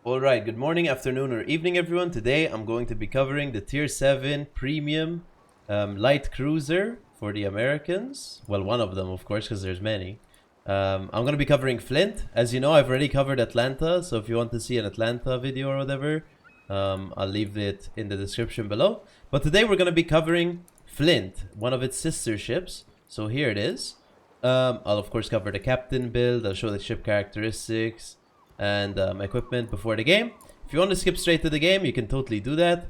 Alright, good morning, afternoon, or evening, everyone. Today I'm going to be covering the Tier 7 Premium Light Cruiser for the Americans. Well, one of them, of course, because there's many. I'm going to be covering Flint. As you know, I've already covered Atlanta, so if you want to see an Atlanta video or whatever, I'll leave it in the description below. But today we're going to be covering Flint, one of its sister ships. So here it is. I'll, of course, cover the captain build. I'll show the ship characteristics and equipment before the game. If you want to skip straight to the game, you can totally do that.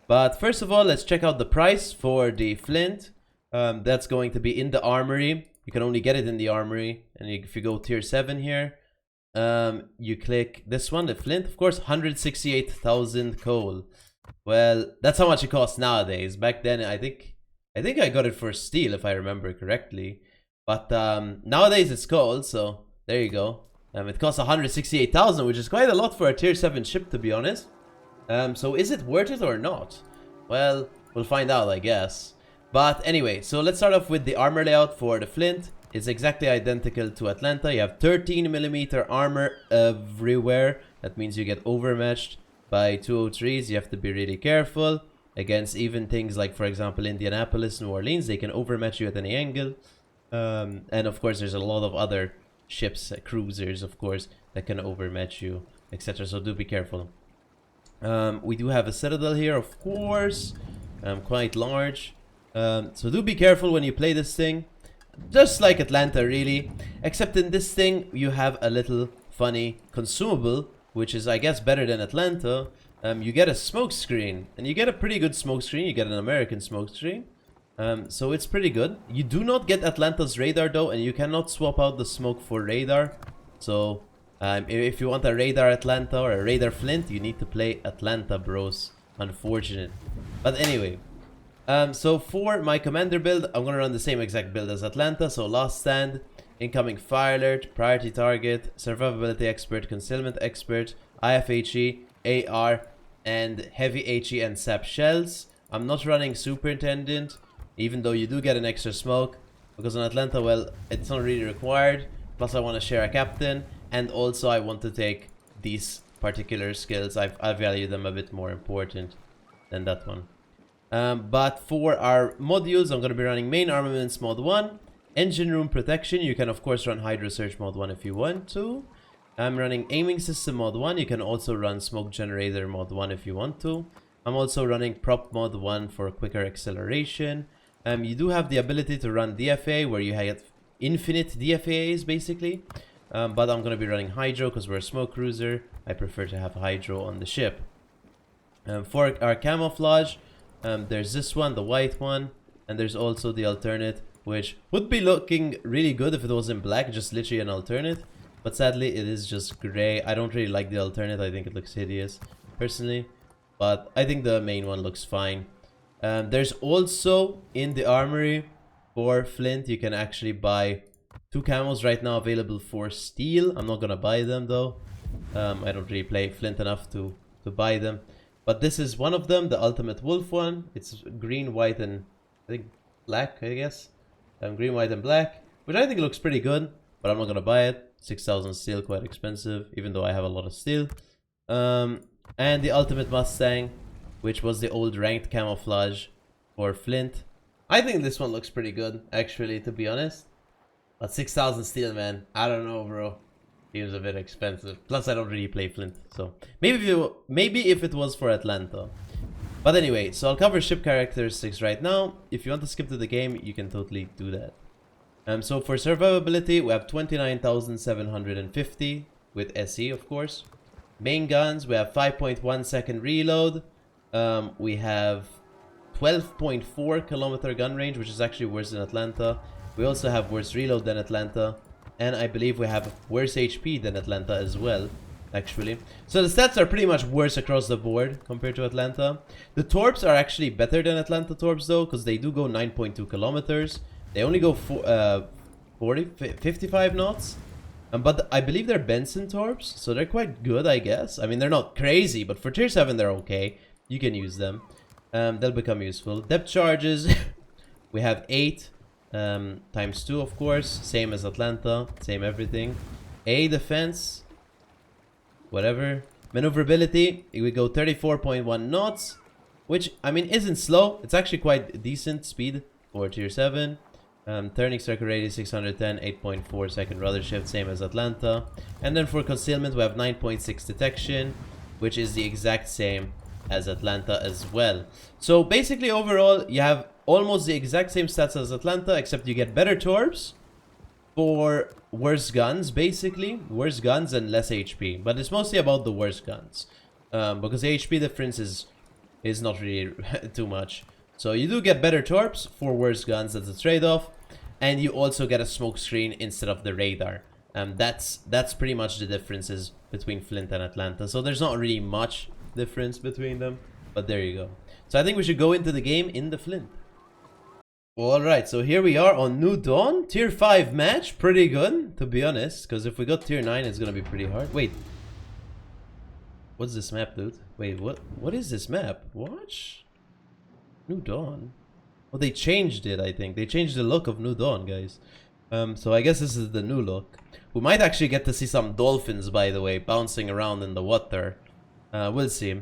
But first of all, let's check out the price for the Flint. That's going to be in the armory. You can only get it in the armory. And if you go tier 7 here, you click this one, the Flint, of course, 168,000 coal. Well, that's how much it costs nowadays. Back then, I think I got it for steel, if I remember correctly. But nowadays it's coal, so there you go. It costs 168,000, which is quite a lot for a tier 7 ship, to be honest. So is it worth it or not? Well, we'll find out, I guess. But anyway, so let's start off with the armor layout for the Flint. It's exactly identical to Atlanta. You have 13mm armor everywhere. That means you get overmatched by 203s. You have to be really careful against even things like, for example, Indianapolis, New Orleans. They can overmatch you at any angle. And of course, there's a lot of other ships, cruisers, of course, that can overmatch you, etc. So do be careful. We do have a citadel here, of course, quite large. So do be careful when you play this thing. Just like Atlanta, really. Except in this thing, you have a little funny consumable, which is, I guess, better than Atlanta. You get a smoke screen, and you get a pretty good smoke screen. You get an American smoke screen. So it's pretty good. You do not get Atlanta's radar though, and you cannot swap out the smoke for radar. So if you want a radar Atlanta or a radar Flint, you need to play Atlanta, bros. Unfortunate. But anyway, so for my commander build, I'm gonna run the same exact build as Atlanta. So last stand, incoming fire alert, priority target, survivability expert, concealment expert, IFHE, AR, and heavy HE and sap shells. I'm not running superintendent, even though you do get an extra smoke, because on Atlanta, well, it's not really required. Plus I want to share a captain, and also I want to take these particular skills. I value them a bit more important than that one. But for our modules, I'm going to be running main armaments mod 1, engine room protection. You can of course run hydro search mod 1 if you want to. I'm running aiming system mod 1. You can also run smoke generator mod 1 if you want to. I'm also running prop mod 1 for quicker acceleration. You do have the ability to run DFA, where you have infinite DFAs basically. But I'm going to be running hydro because we're a smoke cruiser. I prefer to have hydro on the ship. For our camouflage, there's this one, the white one. And there's also the alternate, which would be looking really good if it was in black, just literally an alternate. But sadly, it is just gray. I don't really like the alternate. I think it looks hideous, personally. But I think the main one looks fine. There's also in the armory for Flint, you can actually buy 2 camos right now available for steel. I'm not gonna buy them though. I don't really play Flint enough to buy them. But this is one of them, the ultimate wolf one. It's green, white, and I think black, I guess. Green, white, and black, which I think looks pretty good, but I'm not gonna buy it. 6,000 steel, quite expensive, even though I have a lot of steel. And the ultimate Mustang, which was the old ranked camouflage for Flint. I think this one looks pretty good, actually, to be honest. But 6,000 steel, man. I don't know, bro. Seems a bit expensive. Plus, I don't really play Flint, so maybe if it was for Atlanta. But anyway, so I'll cover ship characteristics right now. If you want to skip to the game, you can totally do that. So for survivability, we have 29,750 with SE, of course. Main guns, we have 5.1 second reload. We have 12.4 kilometer gun range, which is actually worse than Atlanta. We also have worse reload than Atlanta. And I believe we have worse HP than Atlanta as well, actually. So the stats are pretty much worse across the board compared to Atlanta. The torps are actually better than Atlanta torps though, because they do go 9.2 kilometers. They only go 55 knots. But I believe they're Benson torps, so they're quite good, I guess. I mean, they're not crazy, but for tier 7 they're okay. You can use them. They'll become useful. Depth charges, we have 8 times 2, of course. Same as Atlanta, same everything. A defense, whatever. Maneuverability, we go 34.1 knots, which, I mean, isn't slow. It's actually quite decent speed for tier 7. Turning circle radius 610, 8.4 second rudder shift, same as Atlanta. And then for concealment, we have 9.6 detection, which is the exact same as Atlanta as well. So basically, overall, you have almost the exact same stats as Atlanta, except you get better torps for worse guns, basically. Worse guns and less HP. But it's mostly about the worse guns. Because the HP difference is not really too much. So you do get better torps for worse guns, that's a trade-off. And you also get a smoke screen instead of the radar. That's pretty much the differences between Flint and Atlanta. So there's not really much difference between them. But there you go. So I think we should go into the game in the Flint. Alright, so here we are on New Dawn. Tier 5 match. Pretty good, to be honest. Because if we got tier 9, it's going to be pretty hard. Wait. What's this map, dude? Wait, what is this map? Watch. New Dawn. Oh, they changed it, I think. They changed the look of New Dawn, guys. So I guess this is the new look. We might actually get to see some dolphins, by the way, bouncing around in the water. We'll see.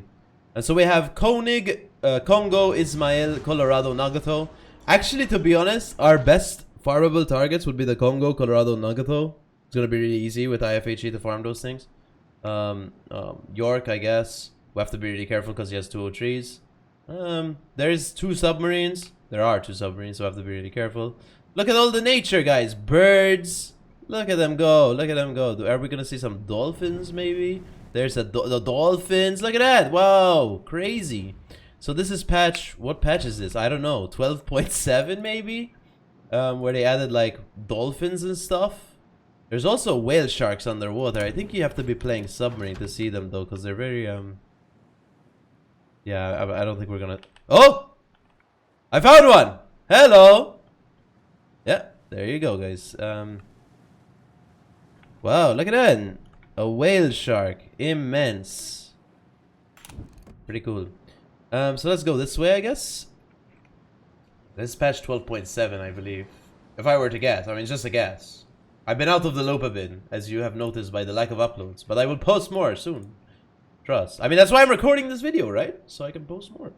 And so we have Koenig, Congo, Ismail, Colorado, Nagato. Actually, to be honest, our best farmable targets would be the Congo, Colorado, Nagato. It's going to be really easy with IFHE to farm those things. York, I guess. We have to be really careful because he has 203s. There's 2 submarines. There are 2 submarines, so I have to be really careful. Look at all the nature, guys. Birds. Look at them go. Look at them go. Are we going to see some dolphins, maybe? There's the dolphins. Look at that. Wow. Crazy. So this is patch... What patch is this? I don't know. 12.7, maybe? Where they added, like, dolphins and stuff. There's also whale sharks underwater. I think you have to be playing submarine to see them, though, because they're very, Yeah, I don't think we're gonna... Oh! I found one! Hello! Yeah, there you go, guys. Wow, look at that! A whale shark. Immense. Pretty cool. So let's go this way, I guess. This is patch 12.7, I believe. If I were to guess. I mean, it's just a guess. I've been out of the loop a bit, as you have noticed by the lack of uploads. But I will post more soon. Trust. I mean, that's why I'm recording this video, right? So I can post more.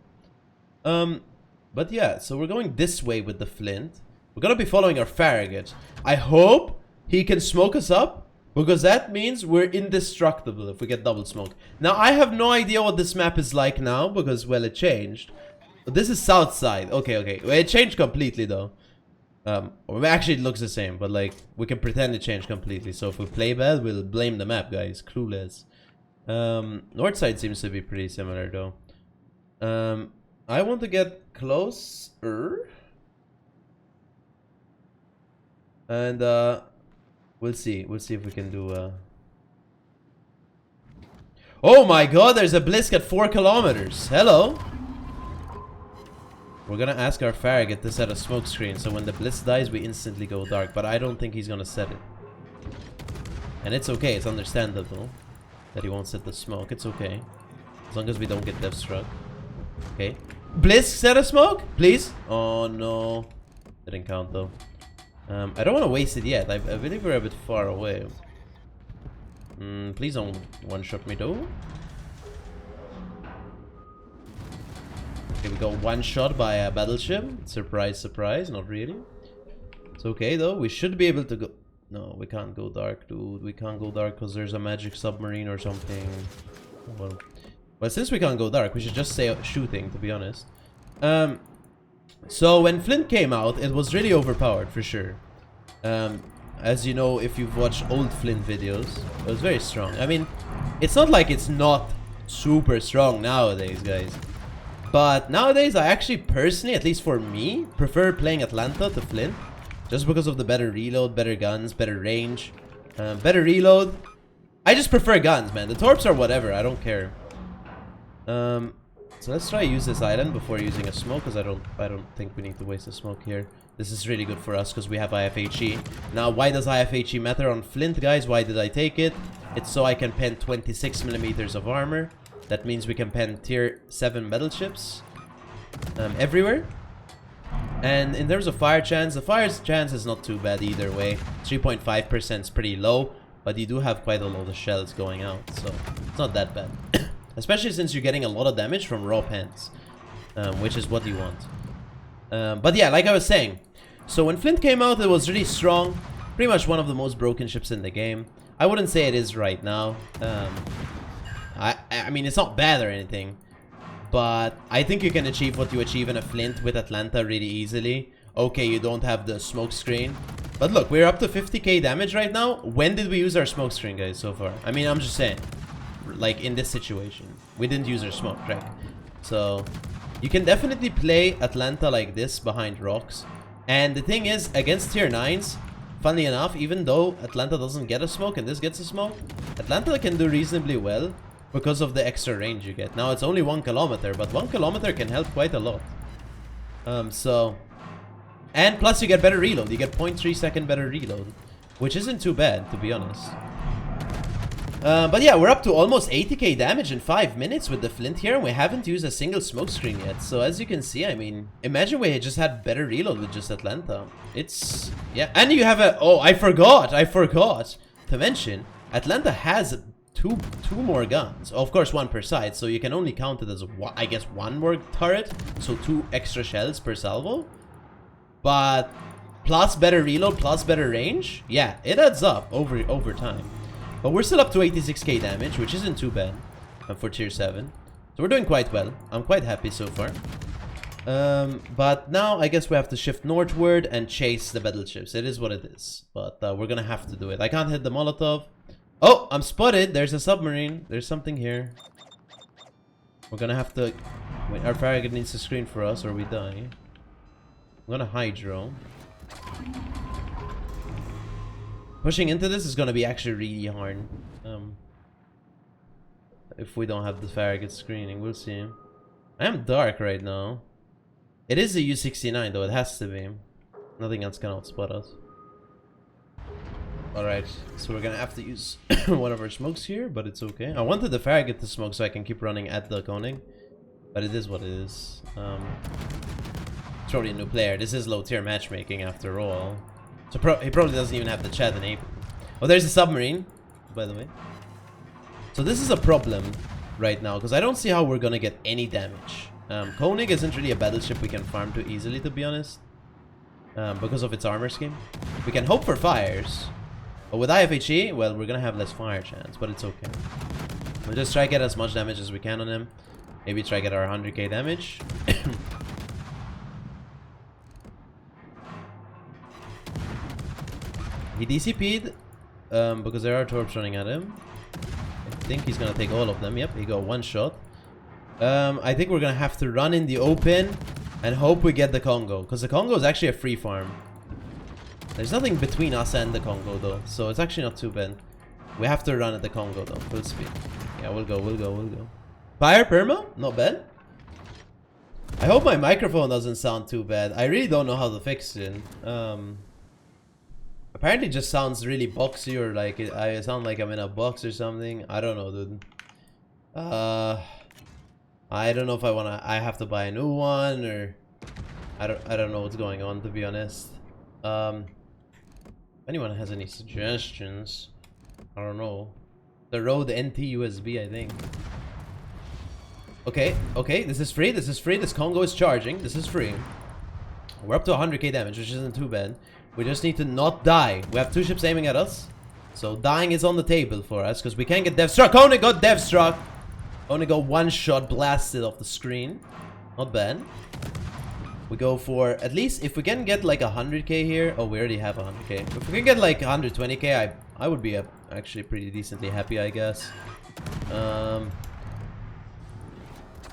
But yeah, so we're going this way with the Flint. We're gonna be following our Farragut. I hope he can smoke us up, because that means we're indestructible if we get double smoke. Now, I have no idea what this map is like now, because, well, it changed. But this is south side. Okay, okay. Well, it changed completely, though. Or actually, it looks the same, but, like, we can pretend it changed completely. So if we play bad, we'll blame the map, guys. Clueless. North side seems to be pretty similar, though. I want to get closer. And, we'll see. We'll see if we can do, Oh my god, there's a Blisk at 4 kilometers. Hello. We're gonna ask our Farragut to set a smoke screen, so when the Blisk dies, we instantly go dark. But I don't think he's gonna set it. And it's okay, it's understandable that he won't set the smoke. It's okay. As long as we don't get death struck. Okay. Blisk, set a smoke, please. Oh no. Didn't count though. I don't want to waste it yet. I believe we're a bit far away. Please don't one-shot me though. Okay, we got one shot by a battleship. Surprise, surprise. Not really. It's okay though. We should be able to go... No, we can't go dark, dude. We can't go dark because there's a magic submarine or something. Well, since we can't go dark, we should just say shooting, to be honest. So when Flint came out, it was really overpowered for sure. As you know, if you've watched old Flint videos, it was very strong. I mean, it's not like it's not super strong nowadays, guys. But nowadays, I actually personally, at least for me, prefer playing Atlanta to Flint. Just because of the better reload, better guns, better range, better reload. I just prefer guns, man. The torps are whatever, I don't care. So let's try use this island before using a smoke, because I don't think we need to waste a smoke here. This is really good for us because we have IFHE. Now, why does IFHE matter on Flint, guys? Why did I take it? It's so I can pen 26 millimeters of armor. That means we can pen tier 7 battleships everywhere. And in terms of fire chance, the fire chance is not too bad either way. 3.5% is pretty low, but you do have quite a lot of shells going out, so not that bad. Especially since you're getting a lot of damage from raw pens, which is what you want. But yeah, like I was saying, so when Flint came out, it was really strong. Pretty much one of the most broken ships in the game. I wouldn't say it is right now. I mean, it's not bad or anything, but I think you can achieve what you achieve in a Flint with Atlanta really easily. Okay, you don't have the smoke screen, but look, we're up to 50k damage right now. When did we use our smoke screen, guys, so far? I mean, I'm just saying, like in this situation, we didn't use our smoke, right? So you can definitely play Atlanta like this behind rocks. And the thing is, against tier 9s, funnily enough, even though Atlanta doesn't get a smoke and this gets a smoke, Atlanta can do reasonably well because of the extra range you get. Now, it's only 1 kilometer, but 1 kilometer can help quite a lot. And plus you get better reload. You get 0.3 second better reload, which isn't too bad, to be honest. But yeah, we're up to almost 80k damage in 5 minutes with the Flint here, and we haven't used a single smoke screen yet. So as you can see, I mean, imagine we just had better reload with just Atlanta. It's, yeah, and you have a, oh, I forgot to mention, Atlanta has two more guns. Of course, 1 per side, so you can only count it as, I guess, 1 more turret, so 2 extra shells per salvo. But plus better reload, plus better range, yeah, it adds up over time. But we're still up to 86k damage, which isn't too bad for tier 7. So we're doing quite well. I'm quite happy so far. But now I guess we have to shift northward and chase the battleships. It is what it is. But we're gonna have to do it. I can't hit the Molotov. Oh, I'm spotted. There's a submarine. There's something here. We're gonna have to... Wait, our Farragut needs to screen for us or we die. I'm gonna hydro. Pushing into this is gonna be actually really hard. If we don't have the Farragut screening, we'll see. I am dark right now. It is a U69 though, it has to be. Nothing else can outspot us. Alright, so we're gonna have to use one of our smokes here, but it's okay. I wanted the Farragut to smoke so I can keep running at the Koenig, but it is what it is. It's probably a new player. This is low tier matchmaking after all. So he probably doesn't even have the chat enabled. Oh, there's a submarine, by the way. So this is a problem right now, because I don't see how we're gonna get any damage. Koenig isn't really a battleship we can farm too easily, to be honest. Because of its armor scheme. We can hope for fires. But with IFHE, well, we're gonna have less fire chance, but it's okay. We'll just try to get as much damage as we can on him. Maybe try to get our 100k damage. He DCP'd because there are torps running at him. I think he's gonna take all of them. Yep, he got 1 shot. I think we're gonna have to run in the open and hope we get the Congo, because the Congo is actually a free farm. There's nothing between us and the Congo though, so it's actually not too bad. We have to run at the Congo though, full speed. Yeah, we'll go. Fire perma? Not bad. I hope my microphone doesn't sound too bad. I really don't know how to fix it. Apparently it just sounds really boxy, or like I sound like I'm in a box or something. I don't know, dude. I don't know if I have to buy a new one, or I don't know what's going on, to be honest. If anyone has any suggestions, I don't know. The Rode NT USB, I think. Okay, this is free. This Congo is charging. This is free. We're up to 100k damage, which isn't too bad. We just need to not die. We have 2 ships aiming at us, so dying is on the table for us, because we can't get dev struck. Only got dev struck. Only got 1 shot blasted off the screen. Not bad. We go for, at least if we can get like 100k here. Oh, we already have 100k. If we can get like 120k, I would be actually pretty decently happy, I guess.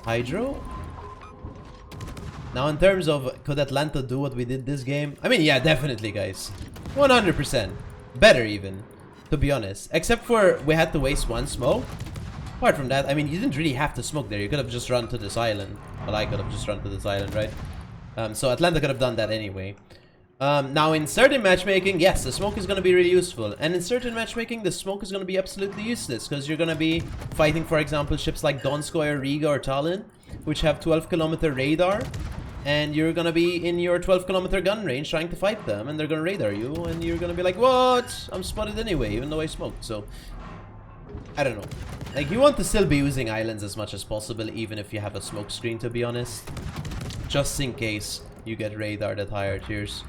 Hydro. Now, in terms of, could Atlanta do what we did this game? I mean, yeah, definitely, guys. 100%. Better, even. To be honest. Except for, we had to waste 1 smoke. Apart from that, I mean, you didn't really have to smoke there. You could have just run to this island. Well, I could have just run to this island, right? So Atlanta could have done that anyway. Now, in certain matchmaking, yes, the smoke is going to be really useful. And in certain matchmaking, the smoke is going to be absolutely useless, because you're going to be fighting, for example, ships like Donskoy or Riga or Tallinn, which have 12-kilometer radar. And you're going to be in your 12-kilometer gun range trying to fight them, and they're going to radar you. And you're going to be like, what? I'm spotted anyway, even though I smoked. So I don't know. Like, you want to still be using islands as much as possible, even if you have a smoke screen, to be honest. Just in case you get radared at higher tiers.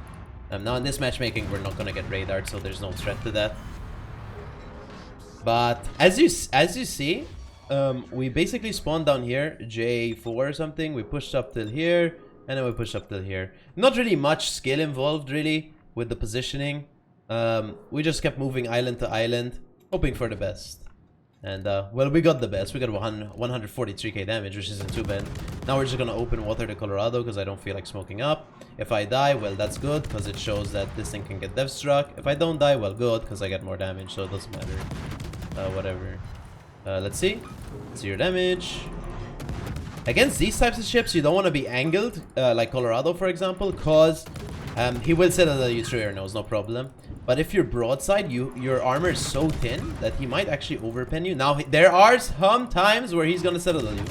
Now in this matchmaking, we're not gonna get radared, so there's no threat to that. But as you see, we basically spawned down here, J4 or something. We pushed up till here, and then we pushed up till here. Not really much skill involved, really, with the positioning. We just kept moving island to island, hoping for the best. And, well, we got the best. We got 143k damage, which isn't too bad. Now we're just gonna open water to Colorado, because I don't feel like smoking up. If I die, well, that's good, because it shows that this thing can get death struck. If I don't die, well, good, because I get more damage, so it doesn't matter. Whatever. Let's see. Let's see your damage. Against these types of ships, you don't want to be angled, like Colorado, for example, because he will citadel you through your nose, no problem. But if you're broadside, your armor is so thin that he might actually overpen you. Now, there are some times where he's gonna citadel you.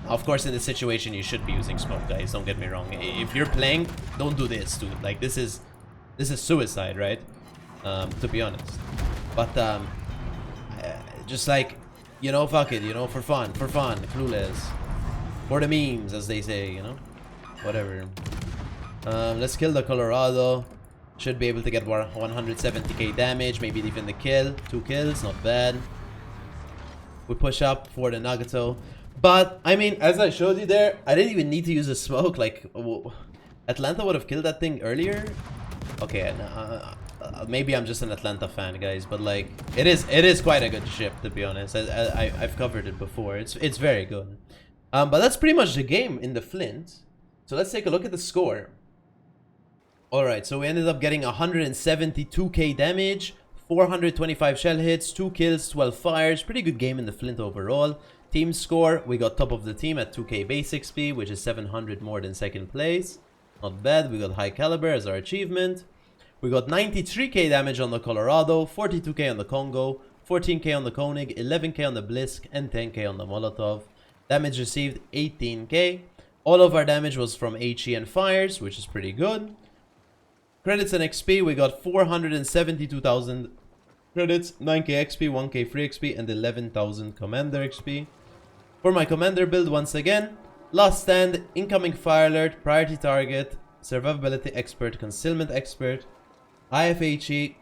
Of course, in this situation, you should be using smoke, guys. Don't get me wrong. If you're playing, don't do this, dude. Like, this is suicide, right? To be honest. But just like, you know, fuck it, you know, for fun, clueless, for the memes, as they say, you know, whatever. Let's kill the Colorado. Should be able to get 170k damage, maybe even the kill. 2 kills, not bad. We push up for the Nagato. But, I mean, as I showed you there, I didn't even need to use a smoke. Like, Atlanta would have killed that thing earlier. Okay, maybe I'm just an Atlanta fan, guys. But, like, it is quite a good ship, to be honest. I've covered it before. It's very good. But that's pretty much the game in the Flint. So let's take a look at the score. Alright, so we ended up getting 172k damage, 425 shell hits, 2 kills, 12 fires. Pretty good game in the Flint overall. Team score, we got top of the team at 2k base XP, which is 700 more than second place. Not bad. We got high caliber as our achievement. We got 93k damage on the Colorado, 42k on the Congo, 14k on the Koenig, 11k on the Blisk, and 10k on the Molotov. Damage received 18k. All of our damage was from HE and fires, which is pretty good. Credits and XP, we got 472,000 credits, 9k XP, 1k free XP, and 11,000 commander XP. For my commander build, once again, last stand, incoming fire alert, priority target, survivability expert, concealment expert, IFHE,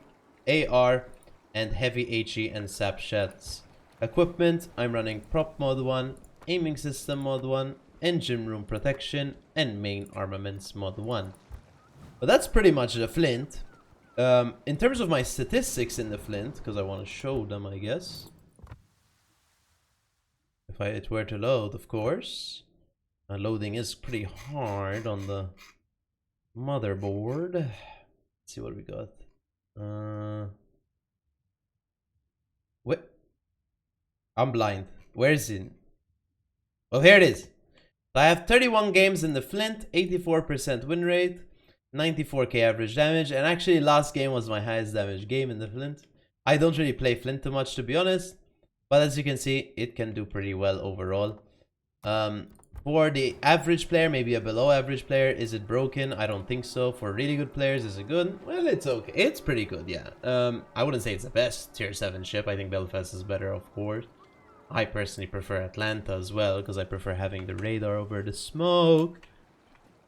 AR, and heavy HE and sap shots. Equipment, I'm running prop mod 1, aiming system mod 1, engine room protection, and main armaments mod 1. But that's pretty much the Flint. In terms of my statistics in the Flint, because I want to show them, I guess. If it were to load, of course. Loading is pretty hard on the motherboard. Let's see what we got. What? I'm blind. Where is it? Oh, here it is. So I have 31 games in the Flint, 84% win rate. 94k average damage, and actually last game was my highest damage game in the Flint. I don't really play Flint too much, to be honest, but as you can see, it can do pretty well overall. For the average player, maybe a below average player, is it broken? I don't think so. For really good players, is it good? Well, it's okay. It's pretty good, yeah. I wouldn't say it's the best tier 7 ship. I think Belfast is better, of course. I personally prefer Atlanta as well, because I prefer having the radar over the smoke.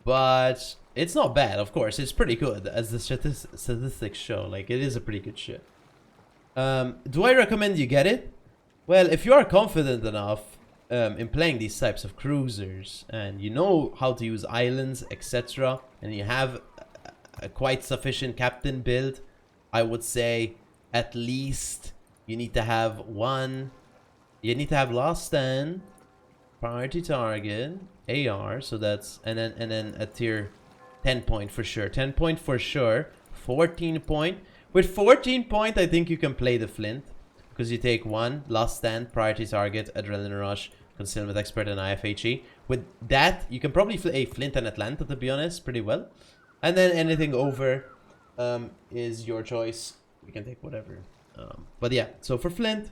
But it's not bad, of course. It's pretty good, as the statistics show. Like, it is a pretty good ship. Do I recommend you get it? Well, if you are confident enough in playing these types of cruisers, and you know how to use islands, etc., and you have a quite sufficient captain build, I would say at least you need to have one. You need to have last stand, priority target, AR, so that's and then a tier 10 point for sure. 10 point for sure. 14 point. With 14 point, I think you can play the Flint, because you take one last stand, priority target, adrenaline rush, concealment expert, and IFHE. With that, you can probably play Flint and Atlanta, to be honest, pretty well. And then anything over is your choice. You can take whatever. But yeah, so for Flint,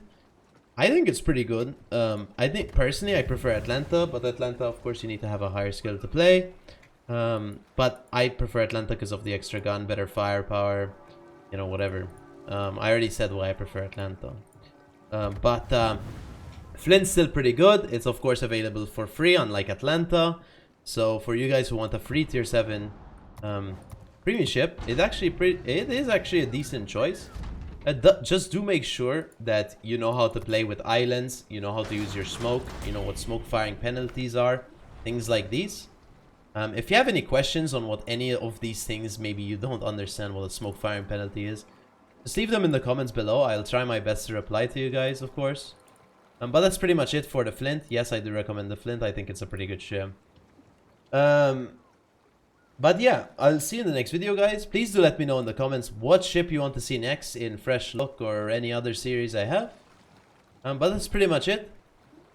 I think it's pretty good. I think personally I prefer Atlanta, but Atlanta, of course, you need to have a higher skill to play. But I prefer Atlanta because of the extra gun, better firepower, you know, whatever. I already said why I prefer Atlanta. But Flint's still pretty good. It's of course available for free, unlike Atlanta. So for you guys who want a free tier 7 premium ship, it is actually a decent choice. Just do make sure that you know how to play with islands, you know how to use your smoke, you know what smoke firing penalties are, things like these. If you have any questions on what any of these things, maybe you don't understand what a smoke firing penalty is, just leave them in the comments below. I'll try my best to reply to you guys, of course. But that's pretty much it for the Flint. Yes, I do recommend the Flint. I think it's a pretty good ship. But yeah, I'll see you in the next video, guys. Please do let me know in the comments what ship you want to see next in Fresh Look or any other series I have. But that's pretty much it.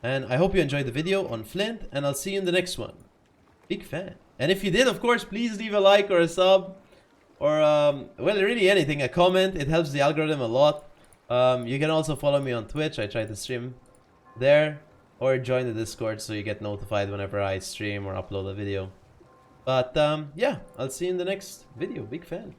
And I hope you enjoyed the video on Flint, and I'll see you in the next one. Big fan. And if you did, of course, please leave a like or a sub. Or, well, really anything. A comment. It helps the algorithm a lot. You can also follow me on Twitch. I try to stream there. Or join the Discord so you get notified whenever I stream or upload a video. But, yeah, I'll see you in the next video. Big fan.